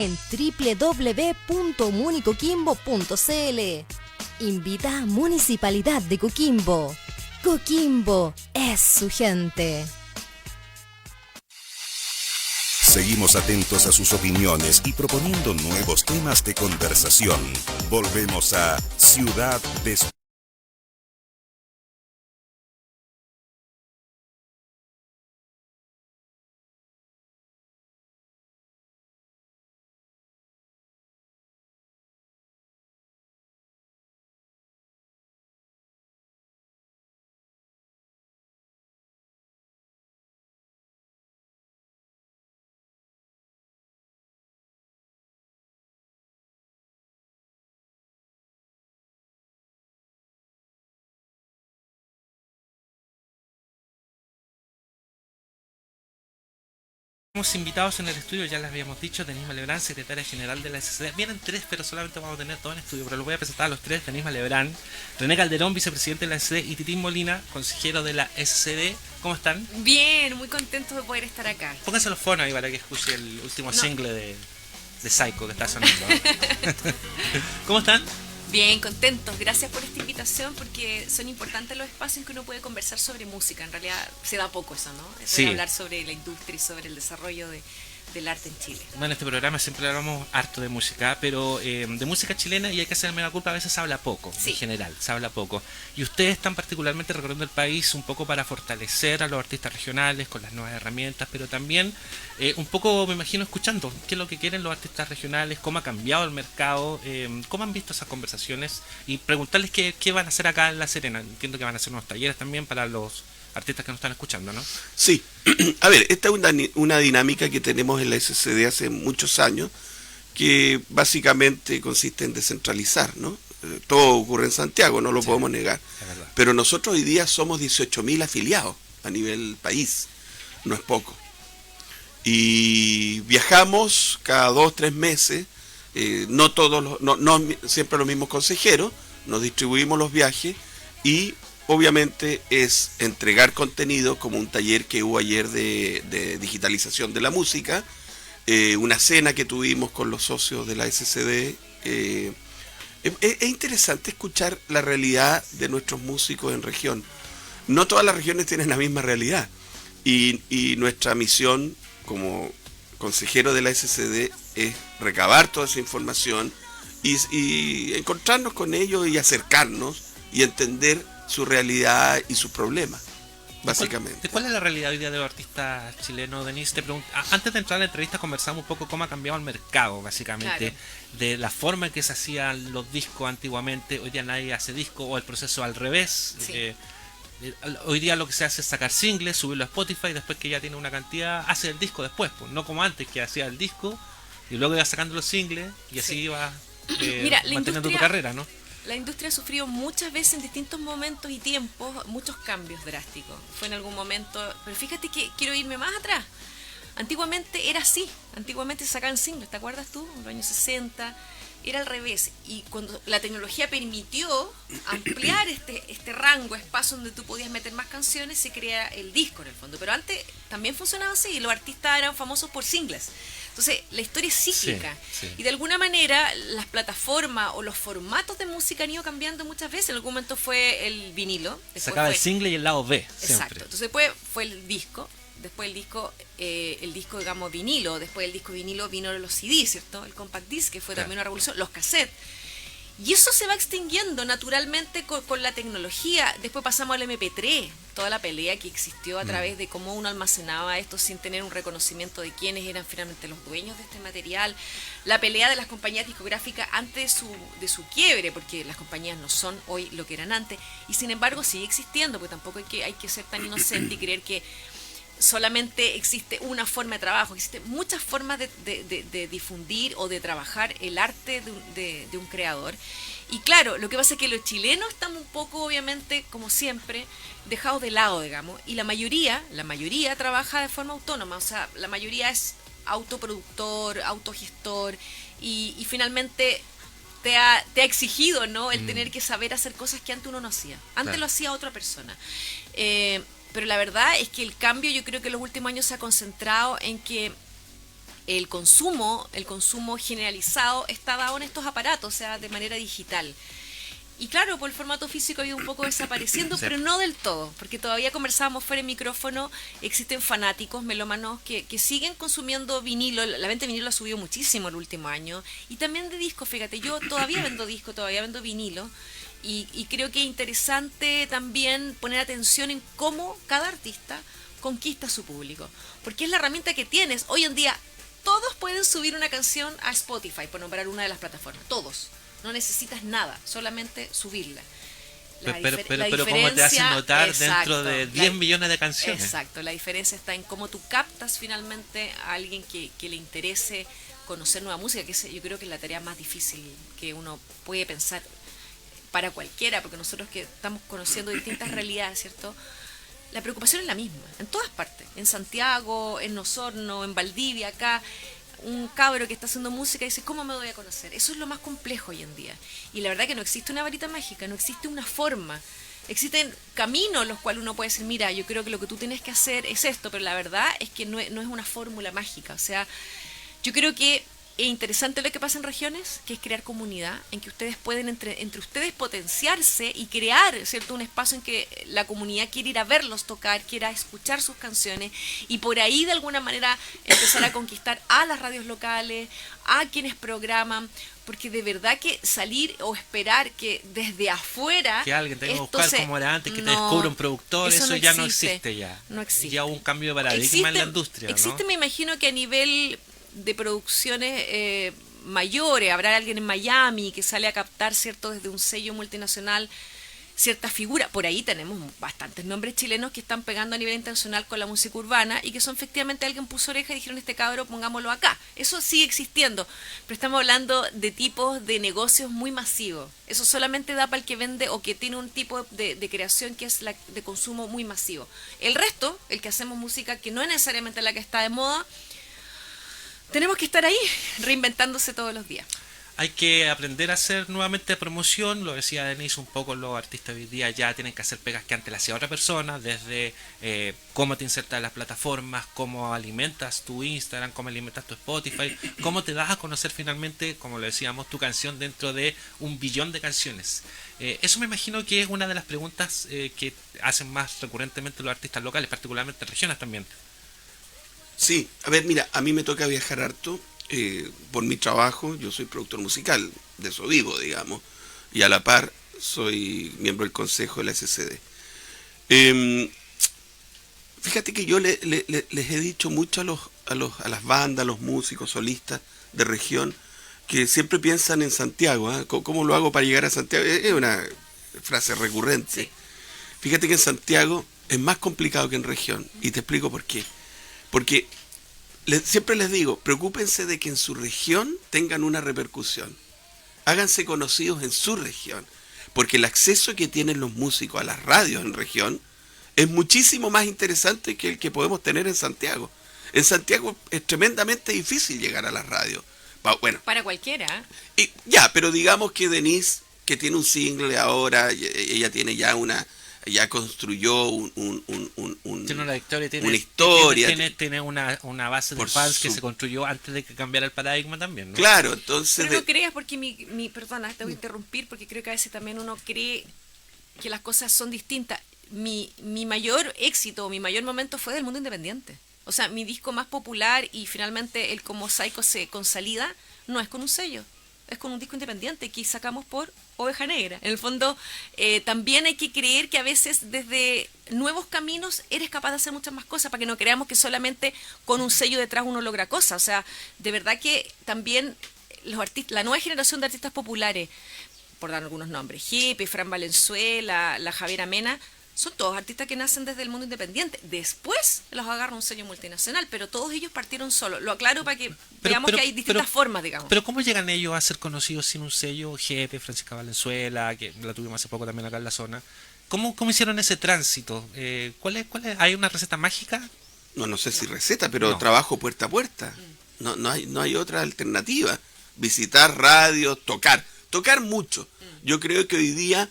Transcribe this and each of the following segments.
en www.municoquimbo.cl. Invita a Municipalidad de Coquimbo. Coquimbo es su gente. Seguimos atentos a sus opiniones y proponiendo nuevos temas de conversación. Volvemos a Ciudad de... Hemos invitados en el estudio, ya les habíamos dicho, Denise Malebrán, secretaria general de la SCD. Vienen tres, pero solamente vamos a tener todo en estudio, pero los voy a presentar a los tres: Denise Malebrán, René Calderón, vicepresidente de la SCD, y Titín Molina, consejero de la SCD. ¿Cómo están? Bien, muy contentos de poder estar acá. Pónganse los fonos ahí para que escuche el último single de Psycho que está sonando. ¿Cómo están? Bien, contentos. Gracias por esta invitación, porque son importantes los espacios en que uno puede conversar sobre música. En realidad se da poco eso, ¿no? Eso Sí. de hablar sobre la industria y sobre el desarrollo del arte en Chile. Bueno, en este programa siempre hablamos harto de música, pero de música chilena, y hay que hacerme la culpa, a veces se habla poco, Sí. en general, se habla poco. Y ustedes están particularmente recorriendo el país un poco para fortalecer a los artistas regionales con las nuevas herramientas, pero también un poco, me imagino, escuchando qué es lo que quieren los artistas regionales, cómo ha cambiado el mercado, cómo han visto esas conversaciones, y preguntarles qué van a hacer acá en La Serena. Entiendo que van a hacer unos talleres también para los artistas que nos están escuchando, ¿no? Sí, a ver, esta es una dinámica que tenemos en la SCD hace muchos años, que básicamente consiste en descentralizar, ¿no? Todo ocurre en Santiago, no lo podemos negar, Es verdad. pero nosotros hoy día somos 18.000 afiliados a nivel país, no es poco. Y viajamos cada 2-3 meses, no todos, no siempre los mismos consejeros, nos distribuimos los viajes y obviamente es entregar contenido, como un taller que hubo ayer de digitalización de la música, una cena que tuvimos con los socios de la SCD. Es interesante escuchar la realidad de nuestros músicos en región. No todas las regiones tienen la misma realidad, y nuestra misión como consejero de la SCD es recabar toda esa información y encontrarnos con ellos y acercarnos y entender su realidad y sus problemas, básicamente. ¿Cuál es la realidad hoy día de los artistas chilenos, Denise? Te antes de entrar a la entrevista conversamos un poco cómo ha cambiado el mercado, básicamente, Claro. de la forma en que se hacían los discos antiguamente. Hoy día nadie hace disco, o el proceso al revés. Sí. Hoy día lo que se hace es sacar singles, subirlo a Spotify, después que ya tiene una cantidad, hace el disco después, pues no como antes, que hacía el disco y luego iba sacando los singles y así Sí. iba Mira, la manteniendo tu industria- carrera, ¿no? La industria ha sufrido muchas veces en distintos momentos y tiempos muchos cambios drásticos. Fue en algún momento, pero fíjate que quiero irme más atrás. Antiguamente era así, antiguamente se sacaban singles, ¿te acuerdas tú? En los años 60 era al revés, y cuando la tecnología permitió ampliar este rango, espacio donde tú podías meter más canciones, se crea el disco en el fondo. Pero antes también funcionaba así, y los artistas eran famosos por singles. Entonces, la historia es cíclica. Sí, sí. Y de alguna manera, las plataformas o los formatos de música han ido cambiando muchas veces. En algún momento fue el vinilo. después Sacaba el fue- single y el lado B, Exacto. siempre. Entonces, después fue el disco. Después el disco, digamos, vinilo. Después del disco vinilo vino los CD, ¿cierto? El compact disc, que fue Claro. también una revolución. Los cassettes. Y eso se va extinguiendo naturalmente con la tecnología. Después pasamos al MP3, toda la pelea que existió a través de cómo uno almacenaba esto sin tener un reconocimiento de quiénes eran finalmente los dueños de este material. La pelea de las compañías discográficas antes de su quiebre, porque las compañías no son hoy lo que eran antes, y sin embargo sigue existiendo, porque tampoco hay que ser tan inocente y creer que solamente existe una forma de trabajo. Existen muchas formas de difundir o de trabajar el arte de un creador. Y claro, lo que pasa es que los chilenos estamos un poco, obviamente, como siempre, dejados de lado, digamos, y la mayoría trabaja de forma autónoma. O sea, la mayoría es autoproductor, autogestor, y finalmente te ha exigido, ¿no?, el tener que saber hacer cosas que antes uno no hacía. Antes Claro. lo hacía otra persona. Pero la verdad es que el cambio, yo creo que en los últimos años se ha concentrado en que el consumo generalizado está dado en estos aparatos, o sea, de manera digital. Y claro, por el formato físico ha ido un poco desapareciendo, Sí. pero no del todo, porque todavía conversábamos fuera de micrófono, existen fanáticos, melómanos, que siguen consumiendo vinilo. La venta de vinilo ha subido muchísimo el último año, y también de disco, fíjate, yo todavía vendo disco, todavía vendo vinilo, y creo que es interesante también poner atención en cómo cada artista conquista a su público, porque es la herramienta que tienes. Hoy en día todos pueden subir una canción a Spotify, por nombrar una de las plataformas, todos. No necesitas nada, solamente subirla. Pero ¿cómo te hacen notar dentro de 10 millones de canciones? Exacto, la diferencia está en cómo tú captas finalmente a alguien que le interese conocer nueva música, que yo creo que es la tarea más difícil que uno puede pensar para cualquiera, porque nosotros que estamos conociendo distintas realidades, ¿cierto? La preocupación es la misma, en todas partes, en Santiago, en Osorno, en Valdivia, acá. Un cabro que está haciendo música y dice, ¿cómo me doy a conocer? Eso es lo más complejo hoy en día. Y la verdad que no existe una varita mágica, no existe una forma. Existen caminos los cuales uno puede decir, mira, yo creo que lo que tú tienes que hacer es esto, pero la verdad es que no es una fórmula mágica. O sea, yo creo que es interesante lo que pasa en regiones, que es crear comunidad, en que ustedes pueden entre ustedes potenciarse y crear, ¿cierto?, un espacio en que la comunidad quiere ir a verlos tocar, quiera escuchar sus canciones, y por ahí de alguna manera empezar a conquistar a las radios locales, a quienes programan, porque de verdad que salir o esperar que desde afuera que alguien tenga que esto buscar como era antes, que te descubra un productor, eso ya no existe ya. No existe. Ya hubo un cambio de paradigma en la industria, ¿no? Existe, me imagino que a nivel de producciones mayores, habrá alguien en Miami que sale a captar, ¿cierto?, desde un sello multinacional cierta figura. Por ahí tenemos bastantes nombres chilenos que están pegando a nivel internacional con la música urbana y que son efectivamente alguien puso oreja y dijeron, este cabro pongámoslo acá. Eso sigue existiendo, pero estamos hablando de tipos de negocios muy masivos. Eso solamente da para el que vende o que tiene un tipo de creación que es la de consumo muy masivo. El resto, el que hacemos música que no es necesariamente la que está de moda, tenemos que estar ahí, reinventándose todos los días. Hay que aprender a hacer nuevamente promoción, lo decía Denise, un poco los artistas hoy día ya tienen que hacer pegas que antes le hacía otra persona, desde cómo te insertas en las plataformas, cómo alimentas tu Instagram, cómo alimentas tu Spotify, cómo te das a conocer finalmente, como lo decíamos, tu canción dentro de un billón de canciones. Eso me imagino que es una de las preguntas que hacen más recurrentemente los artistas locales, particularmente en regiones también. Sí, a ver, mira, a mí me toca viajar harto por mi trabajo. Yo soy productor musical, de eso vivo, digamos, y a la par soy miembro del consejo de la SCD. Fíjate que yo les he dicho mucho a las bandas, a los músicos, solistas de región, que siempre piensan en Santiago, ¿eh? ¿Cómo lo hago para llegar a Santiago? Es una frase recurrente. Sí. Fíjate que en Santiago es más complicado que en región, y te explico por qué. Porque siempre les digo, preocúpense de que en su región tengan una repercusión. Háganse conocidos en su región. Porque el acceso que tienen los músicos a las radios en región es muchísimo más interesante que el que podemos tener en Santiago. En Santiago es tremendamente difícil llegar a las radios. Bueno, Para cualquiera. y ya, pero digamos que Denise, que tiene un single ahora, ella tiene ya ya construyó Tiene una historia, una historia. tiene una base de Por fans que su- se construyó antes de que cambiara el paradigma también, ¿no? Claro, entonces... Pero no creas, porque perdona, te voy a interrumpir, porque creo que a veces también uno cree que las cosas son distintas. Mi mayor éxito, mi mayor momento fue del mundo independiente. O sea, mi disco más popular y finalmente el como Psycho se consolida, no es con un sello, es con un disco independiente que sacamos por Oveja Negra. En el fondo, también hay que creer que a veces desde nuevos caminos eres capaz de hacer muchas más cosas, para que no creamos que solamente con un sello detrás uno logra cosas. O sea, de verdad que también los artistas, la nueva generación de artistas populares, por dar algunos nombres, Jepe, Fran Valenzuela, la Javiera Mena, son todos artistas que nacen desde el mundo independiente. Después los agarra un sello multinacional, pero todos ellos partieron solos. Lo aclaro para que veamos que hay distintas formas, digamos. Pero ¿cómo llegan ellos a ser conocidos sin un sello? Jepe, Francisca Valenzuela, que la tuvimos hace poco también acá en la zona. ¿Cómo hicieron ese tránsito? ¿Cuál es? ¿Hay una receta mágica? No sé si receta, pero No. trabajo puerta a puerta. No hay otra alternativa. Visitar radios, tocar mucho. Yo creo que hoy día,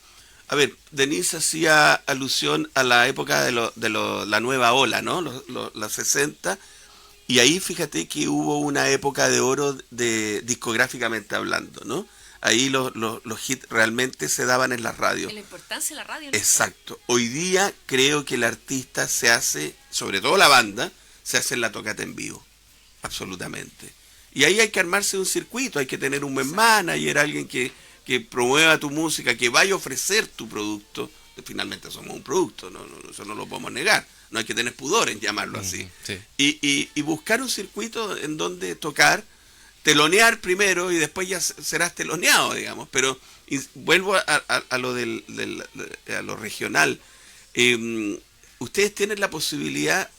a ver, Denise hacía alusión a la época de la nueva ola, ¿no? Los 60, Y ahí fíjate que hubo una época de oro de discográficamente hablando, ¿no? Ahí los hits realmente se daban en las radios. La importancia de la radio. ¿No? Exacto. Hoy día creo que el artista se hace, sobre todo la banda, se hace en la tocata en vivo. Absolutamente. Y ahí hay que armarse un circuito, hay que tener un buen manager, alguien que promueva tu música, que vaya a ofrecer tu producto. Finalmente somos un producto, eso no lo podemos negar. No hay que tener pudor en llamarlo así. Sí. Y buscar un circuito en donde tocar, telonear primero y después ya serás teloneado, digamos. Pero vuelvo a lo a lo regional. Ustedes tienen la posibilidad,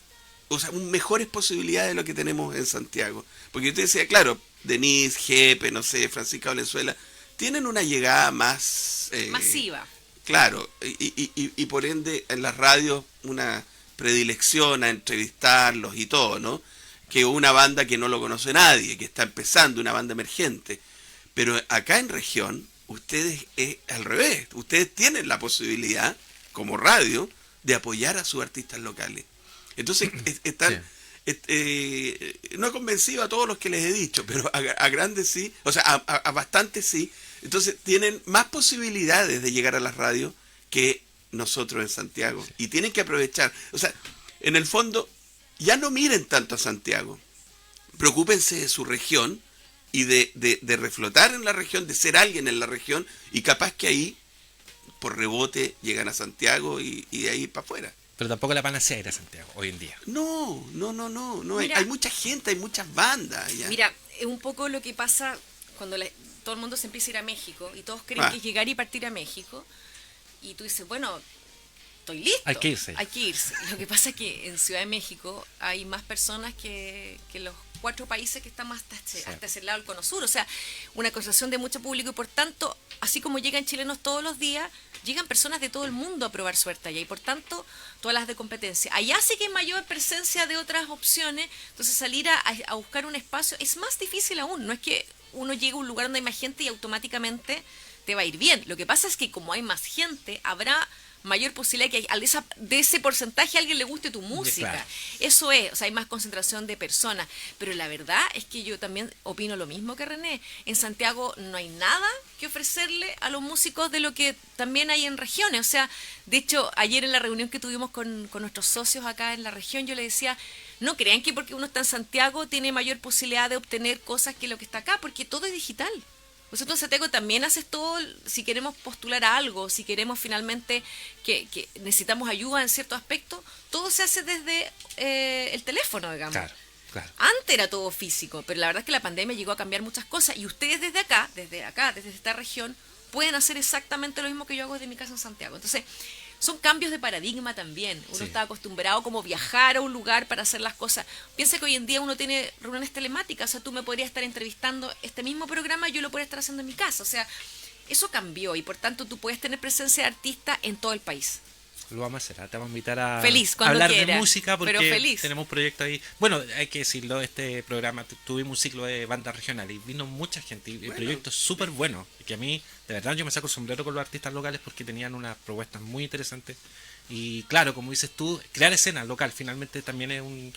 o sea, mejores posibilidades de lo que tenemos en Santiago. Porque usted decía, claro, Denise, Jepe, no sé, Francisca Valenzuela, tienen una llegada más... masiva. Claro, y por ende en las radios una predilección a entrevistarlos y todo, ¿no? Que una banda que no lo conoce nadie, que está empezando, una banda emergente. Pero acá en región, ustedes es al revés. Ustedes tienen la posibilidad, como radio, de apoyar a sus artistas locales. Entonces, están... no he convencido a todos los que les he dicho, pero a grandes sí, o sea, a bastantes sí. Entonces tienen más posibilidades de llegar a las radios que nosotros en Santiago. Y tienen que aprovechar. O sea, en el fondo, ya no miren tanto a Santiago. Preocúpense de su región y de reflotar en la región, de ser alguien en la región, y capaz que ahí, por rebote, llegan a Santiago y de ahí para afuera. Pero tampoco la panacea ir a Santiago hoy en día. No. Mira, hay mucha gente, hay muchas bandas. Ya. Mira, es un poco lo que pasa cuando todo el mundo se empieza a ir a México y todos creen que es llegar y partir a México. Y tú dices, bueno, estoy listo. Hay que irse. Hay que irse. Lo que pasa es que en Ciudad de México hay más personas que los 4 países que están más hasta ese lado del cono sur. O sea, una concentración de mucho público y por tanto, así como llegan chilenos todos los días, llegan personas de todo el mundo a probar suerte allá y por tanto, todas las de competencia. Allá sí que hay mayor presencia de otras opciones, entonces salir a buscar un espacio es más difícil aún. No es que uno llegue a un lugar donde hay más gente y automáticamente te va a ir bien. Lo que pasa es que como hay más gente, habrá mayor posibilidad que de ese porcentaje a alguien le guste tu música. Claro. Eso es, o sea, hay más concentración de personas. Pero la verdad es que yo también opino lo mismo que René. En Santiago no hay nada que ofrecerle a los músicos de lo que también hay en regiones. O sea, de hecho, ayer en la reunión que tuvimos con nuestros socios acá en la región, yo le decía, no crean que porque uno está en Santiago tiene mayor posibilidad de obtener cosas que lo que está acá, porque todo es digital. Nosotros en Santiago también haces todo, si queremos postular a algo, si queremos finalmente que necesitamos ayuda en ciertos aspectos, todo se hace desde el teléfono, digamos. Claro. Antes era todo físico, pero la verdad es que la pandemia llegó a cambiar muchas cosas y ustedes desde esta región, pueden hacer exactamente lo mismo que yo hago desde mi casa en Santiago. Entonces, son cambios de paradigma también. Uno está acostumbrado como viajar a un lugar para hacer las cosas. Piensa que hoy en día uno tiene reuniones telemáticas, o sea, tú me podrías estar entrevistando este mismo programa y yo lo podría estar haciendo en mi casa. O sea, eso cambió y por tanto tú puedes tener presencia de artista en todo el país. Lo vamos a hacer, te vamos a invitar a cuando hablar quiera, de música porque pero feliz. Tenemos proyectos ahí. Bueno, hay que decirlo, este programa tuvimos un ciclo de bandas regionales y vino mucha gente y proyectos súper buenos. Que a mí, de verdad, yo me saco el sombrero con los artistas locales porque tenían unas propuestas muy interesantes. Y claro, como dices tú, crear escena local finalmente también es un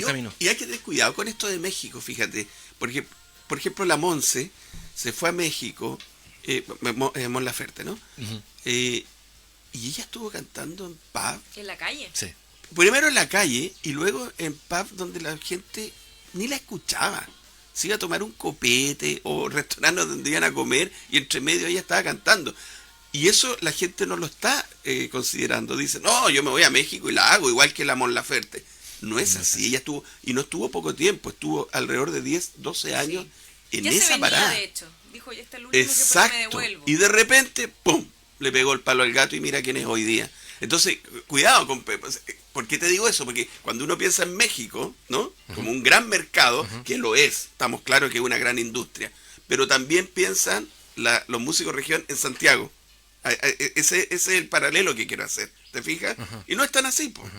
camino. Y hay que tener cuidado con esto de México, fíjate. Porque, por ejemplo, la Monse se fue a México, Mon Laferte, ¿no? Uh-huh. Y ella estuvo cantando en pub. ¿En la calle? Sí. Primero en la calle y luego en pub donde la gente ni la escuchaba. Se iba a tomar un copete o restaurantes donde iban a comer y entre medio ella estaba cantando. Y eso la gente no lo está considerando. Dice, no, yo me voy a México y la hago igual que la Mon Laferte. No es así. Ella estuvo, y no estuvo poco tiempo, estuvo alrededor de 10, 12 años en ya esa se venía, parada. De hecho. Dijo, ya está el último Exacto. que me devuelvo. Y de repente, ¡pum!, le pegó el palo al gato y mira quién es hoy día. Entonces, cuidado con Pepe. ¿Por qué te digo eso? Porque cuando uno piensa en México, ¿no? Como un gran mercado, que lo es, estamos claros que es una gran industria, pero también piensan los músicos región en Santiago. Ese es el paralelo que quiero hacer, ¿te fijas? Y no es tan así, pues.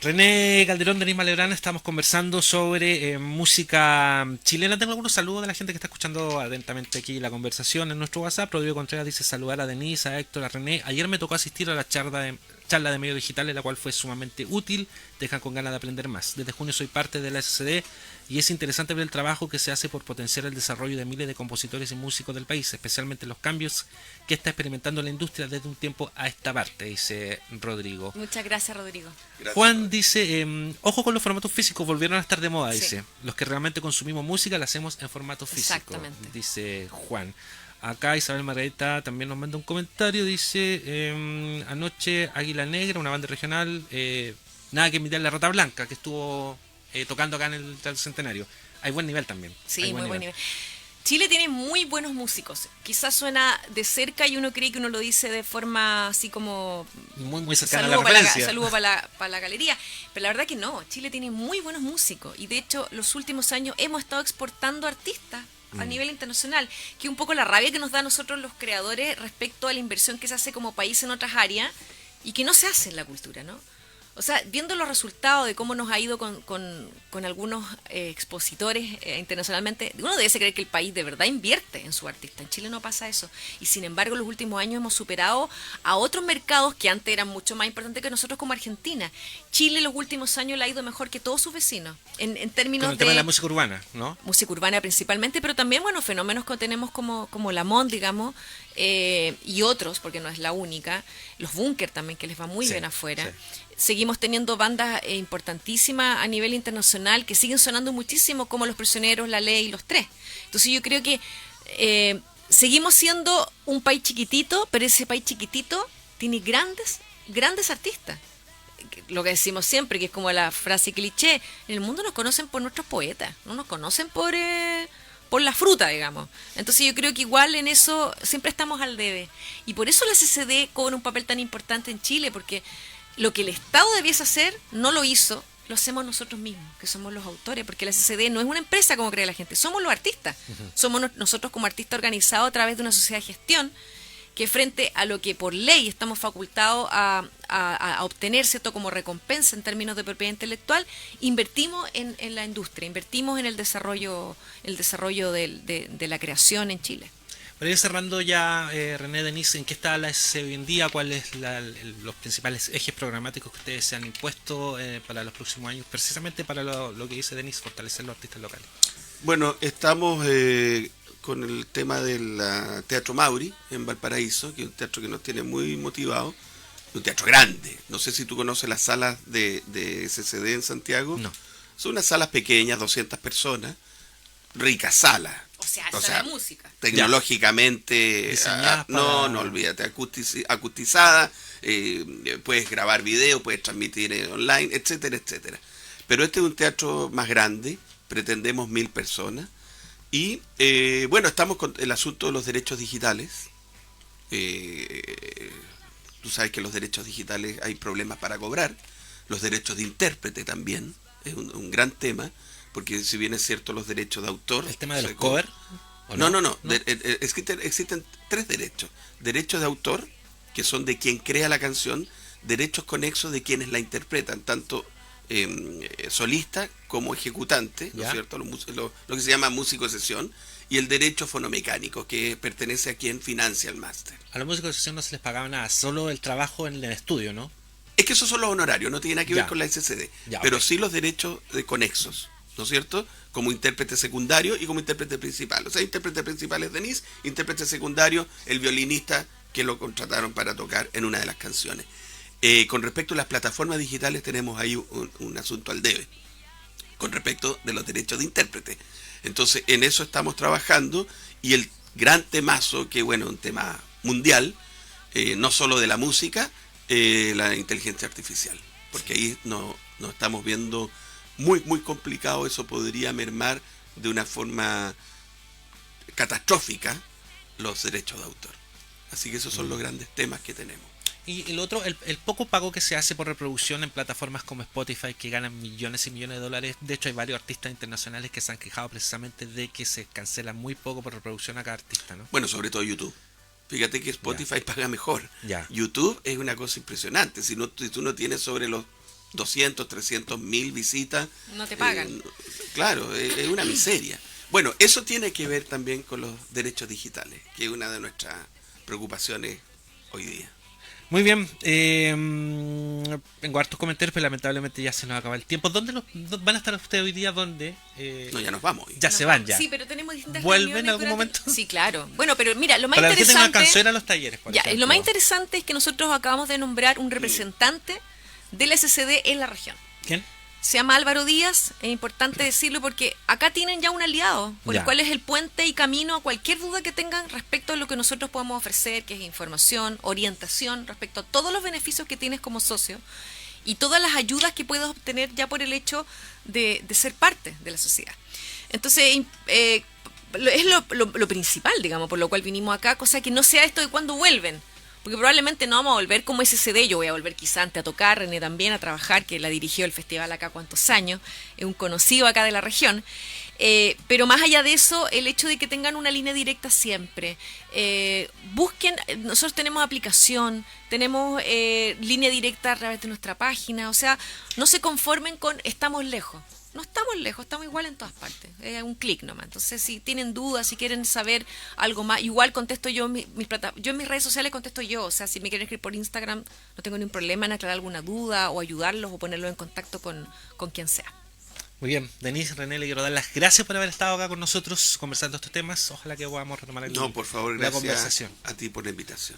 René Calderón, Denise Malebrán, estamos conversando sobre música chilena. Tengo algunos saludos de la gente que está escuchando atentamente aquí la conversación en nuestro WhatsApp. Rodrigo Contreras dice saludar a Denise, a Héctor, a René. Ayer me tocó asistir a la charla charla de medios digitales, la cual fue sumamente útil, dejan con ganas de aprender más. Desde junio soy parte de la SCD y es interesante ver el trabajo que se hace por potenciar el desarrollo de miles de compositores y músicos del país, especialmente los cambios que está experimentando la industria desde un tiempo a esta parte, dice Rodrigo. Muchas gracias, Rodrigo. Gracias. Juan dice, ojo con los formatos físicos, volvieron a estar de moda, Sí. dice. Los que realmente consumimos música la hacemos en formato físico, Exactamente. dice Juan. Acá Isabel Margarita también nos manda un comentario, dice, anoche Águila Negra, una banda regional, nada que envidiar la Rata Blanca, que estuvo tocando acá en el Centenario. Hay buen nivel también. Sí, hay muy buen nivel. Chile tiene muy buenos músicos. Quizás suena de cerca y uno cree que uno lo dice de forma así como Muy, muy cercana a la saludo para referencia. saludo para la galería. Pero la verdad que no, Chile tiene muy buenos músicos y de hecho los últimos años hemos estado exportando artistas a nivel internacional, que es un poco la rabia que nos da a nosotros los creadores respecto a la inversión que se hace como país en otras áreas y que no se hace en la cultura, ¿no? O sea, viendo los resultados de cómo nos ha ido con algunos expositores internacionalmente, uno debe creer que el país de verdad invierte en su artista. En Chile no pasa eso. Y sin embargo, en los últimos años hemos superado a otros mercados que antes eran mucho más importantes que nosotros como Argentina. Chile en los últimos años le ha ido mejor que todos sus vecinos. En términos Con el tema de la música urbana, ¿no? música urbana principalmente, pero también, bueno, fenómenos que tenemos como la MON, digamos, y otros, porque no es la única, los Búnker también, que les va muy Sí, bien afuera. sí. Seguimos teniendo bandas importantísimas a nivel internacional que siguen sonando muchísimo, como Los Prisioneros, La Ley y Los Tres. Entonces yo creo que seguimos siendo un país chiquitito, pero ese país chiquitito tiene grandes artistas. Lo que decimos siempre, que es como la frase cliché, en el mundo nos conocen por nuestros poetas, no nos conocen por la fruta, digamos. Entonces yo creo que igual en eso siempre estamos al debe. Y por eso la CCD cobra un papel tan importante en Chile, porque lo que el Estado debiese hacer no lo hizo, lo hacemos nosotros mismos, que somos los autores, porque la CCD no es una empresa como cree la gente, somos los artistas. Somos nosotros como artistas organizados a través de una sociedad de gestión que frente a lo que por ley estamos facultados a obtener, ¿cierto?, como recompensa en términos de propiedad intelectual, invertimos en la industria, invertimos en el desarrollo de la creación en Chile. Para ir cerrando ya, René, Denise, ¿en qué está la SCD hoy en día? ¿Cuáles los principales ejes programáticos que ustedes se han impuesto para los próximos años, precisamente para lo que dice Denise, fortalecer los artistas locales? Bueno, estamos con el tema del Teatro Mauri en Valparaíso, que es un teatro que nos tiene muy motivados. Un teatro grande. No sé si tú conoces las salas de SCD en Santiago. No. Son unas salas pequeñas, 200 personas, ricas salas. O sea, de música. Tecnológicamente, Diseñadas no para- olvídate, acustizada, puedes grabar video, puedes transmitir online, etcétera, etcétera. Pero este es un teatro más grande, pretendemos 1000 personas. Y bueno, estamos con el asunto de los derechos digitales. Tú sabes que los derechos digitales hay problemas para cobrar. Los derechos de intérprete también es un gran tema, porque si bien es cierto los derechos de autor... ¿El tema de los se cobran. covers? ¿O No. Existen 3 derechos. Derechos de autor, que son de quien crea la canción, derechos conexos de quienes la interpretan, tanto solista como ejecutante, ¿no es Ya. cierto? Lo que se llama músico de sesión, y el derecho fonomecánico, que pertenece a quien financia el máster. A los músicos de sesión no se les pagaba nada, solo el trabajo en el estudio, ¿no? Es que esos son los honorarios, no tiene nada que ver Ya. con la SCD, Ya, pero ok. sí los derechos de conexos, ¿no es cierto? Como intérprete secundario y como intérprete principal. O sea, intérprete principal es Denise, intérprete secundario, el violinista que lo contrataron para tocar en una de las canciones. Con respecto a las plataformas digitales tenemos ahí un asunto al debe, con respecto de los derechos de intérprete. Entonces, en eso estamos trabajando, y el gran temazo, que bueno, un tema mundial, no solo de la música, la inteligencia artificial, porque ahí nos estamos viendo muy complicado. Eso podría mermar de una forma catastrófica los derechos de autor. Así que esos son los grandes temas que tenemos. Y el otro, el poco pago que se hace por reproducción en plataformas como Spotify, que ganan millones y millones de dólares. De hecho, hay varios artistas internacionales que se han quejado precisamente de que se cancela muy poco por reproducción a cada artista, ¿no? Bueno, sobre todo YouTube. Fíjate que Spotify paga mejor. Ya. YouTube es una cosa impresionante. Si tú no tienes sobre los 200, 300 mil visitas, No te pagan. Claro, es una miseria. Bueno, eso tiene que ver también con los derechos digitales, que es una de nuestras preocupaciones hoy día. Muy bien, tengo hartos comentarios, pero lamentablemente ya se nos acaba el tiempo. ¿Van a estar ustedes hoy día? ¿Dónde? No, ya nos vamos. Ya se van, ya. Sí, pero tenemos distintas ¿Vuelven reuniones en algún durante- momento? Sí, claro. Bueno, pero mira, lo más Para la gente que no interesante... alcanzó a ir a los talleres, por Ya, ejemplo. lo más interesante es que nosotros acabamos de nombrar un representante del SCD en la región. ¿Quién? Se llama Álvaro Díaz, es importante decirlo porque acá tienen ya un aliado, por Ya. el cual es el puente y camino a cualquier duda que tengan respecto a lo que nosotros podemos ofrecer, que es información, orientación, respecto a todos los beneficios que tienes como socio y todas las ayudas que puedes obtener ya por el hecho de ser parte de la sociedad. Entonces, es lo principal, digamos, por lo cual vinimos acá, cosa que no sea esto de cuando vuelven. Porque probablemente no vamos a volver como SCD, yo voy a volver quizá antes a tocar, René también a trabajar, que la dirigió el festival acá cuántos años, es un conocido acá de la región. Pero más allá de eso, el hecho de que tengan una línea directa siempre. Busquen, nosotros tenemos aplicación, tenemos línea directa a través de nuestra página, o sea, no se conformen con estamos lejos. No estamos lejos, estamos igual en todas partes. Es un clic nomás. Entonces, si tienen dudas, si quieren saber algo más, igual contesto yo yo en mis redes sociales contesto yo. O sea, si me quieren escribir por Instagram, no tengo ningún problema en aclarar alguna duda o ayudarlos o ponerlos en contacto con quien sea. Muy bien, Denise, René, le quiero dar las gracias por haber estado acá con nosotros conversando estos temas. Ojalá que podamos retomar No, por favor, la gracias conversación. a ti por la invitación.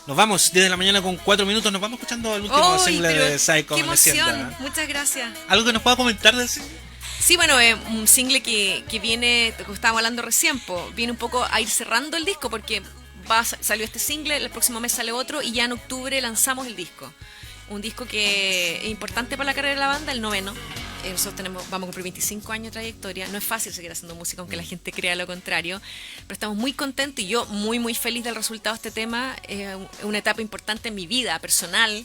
Nos vamos, 10 de la mañana con 4 minutos. Nos vamos escuchando el último ¡Ay, single pero de Psycho. qué en Leyenda. emoción! Muchas gracias. ¿Algo que nos pueda comentar de ese? Sí, bueno, es un single que viene, como estábamos hablando recién, viene un poco a ir cerrando el disco porque salió este single, el próximo mes sale otro y ya en octubre lanzamos el disco. Un disco que es importante para la carrera de la banda, el 9º. Nosotros vamos a cumplir 25 años de trayectoria. No es fácil seguir haciendo música, aunque la gente crea lo contrario. Pero estamos muy contentos y yo muy, muy feliz del resultado de este tema. Es una etapa importante en mi vida personal.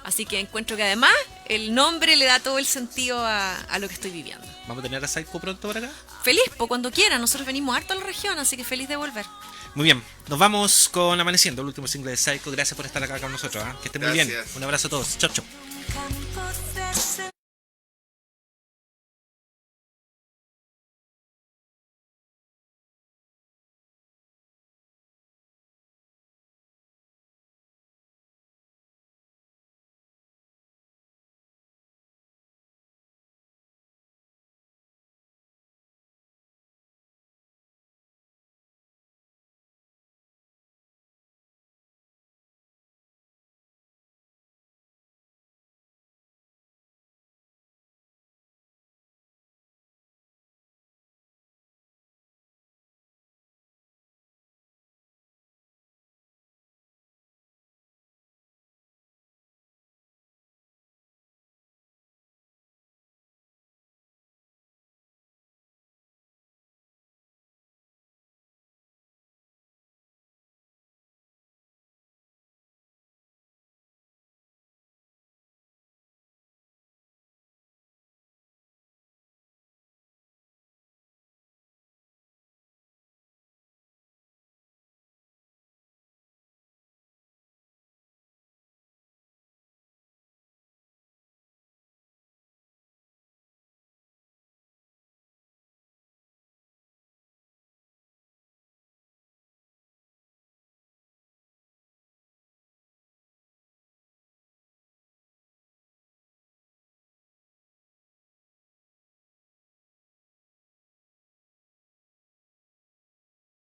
Así que encuentro que además el nombre le da todo el sentido a lo que estoy viviendo. ¿Vamos a tener a Psycho pronto por acá? Feliz, cuando quiera. Nosotros venimos harto a la región, así que feliz de volver. Muy bien, nos vamos con Amaneciendo, el último single de Psycho. Gracias por estar acá con nosotros. Que estén muy bien. Gracias. Un abrazo a todos. Chau, chau. Campos de